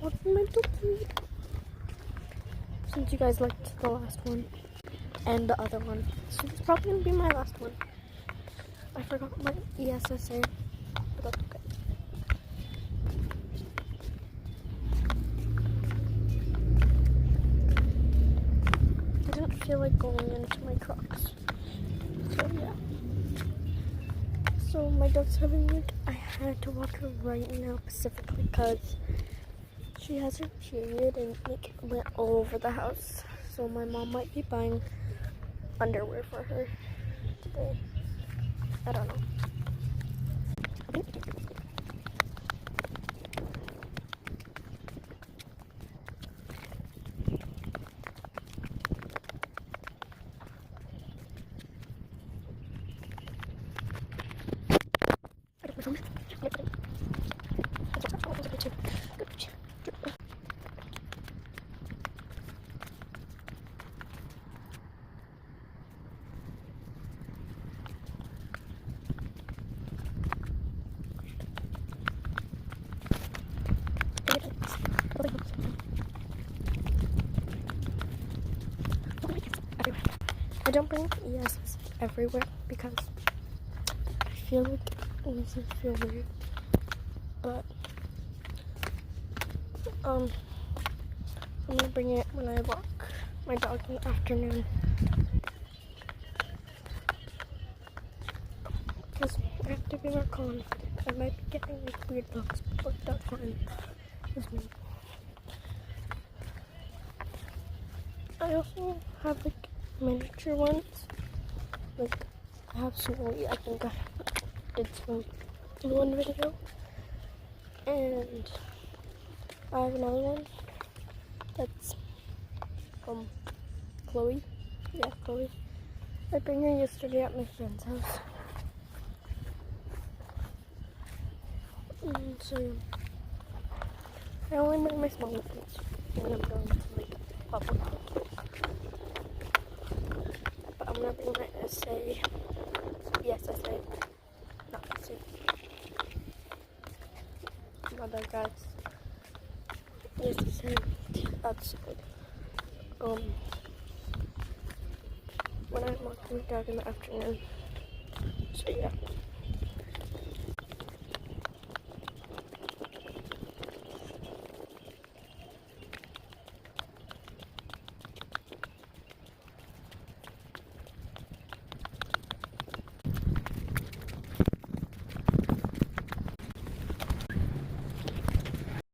walking my doggy. Since you guys liked the last one and the other one, so it's probably gonna be my last one. I forgot my ESSA, but that's okay. I didn't feel like going into my Crocs, so yeah. So my dog's having like, I had to walk her right now specifically because she has her period and like went all over the house. So my mom might be buying underwear for her today. I don't know. I don't bring ESs everywhere because I feel like it makes me feel weird. But I'm gonna bring it when I walk my dog in the afternoon. Because I have to be more calm. I might be getting like weird looks, but that's fine with me. I also have like miniature ones. Like I have Snowy, I think I did some in one video. And I have another one that's from Chloe. Yeah, Chloe. I bring her yesterday at my friend's house. So yeah. I only bring my small ones when I'm going to like public. But I'm gonna bring my essay. Yes, essay. Not essay. Mother guys. Yes, essay. That's when I'm walking the dog in the afternoon. So yeah.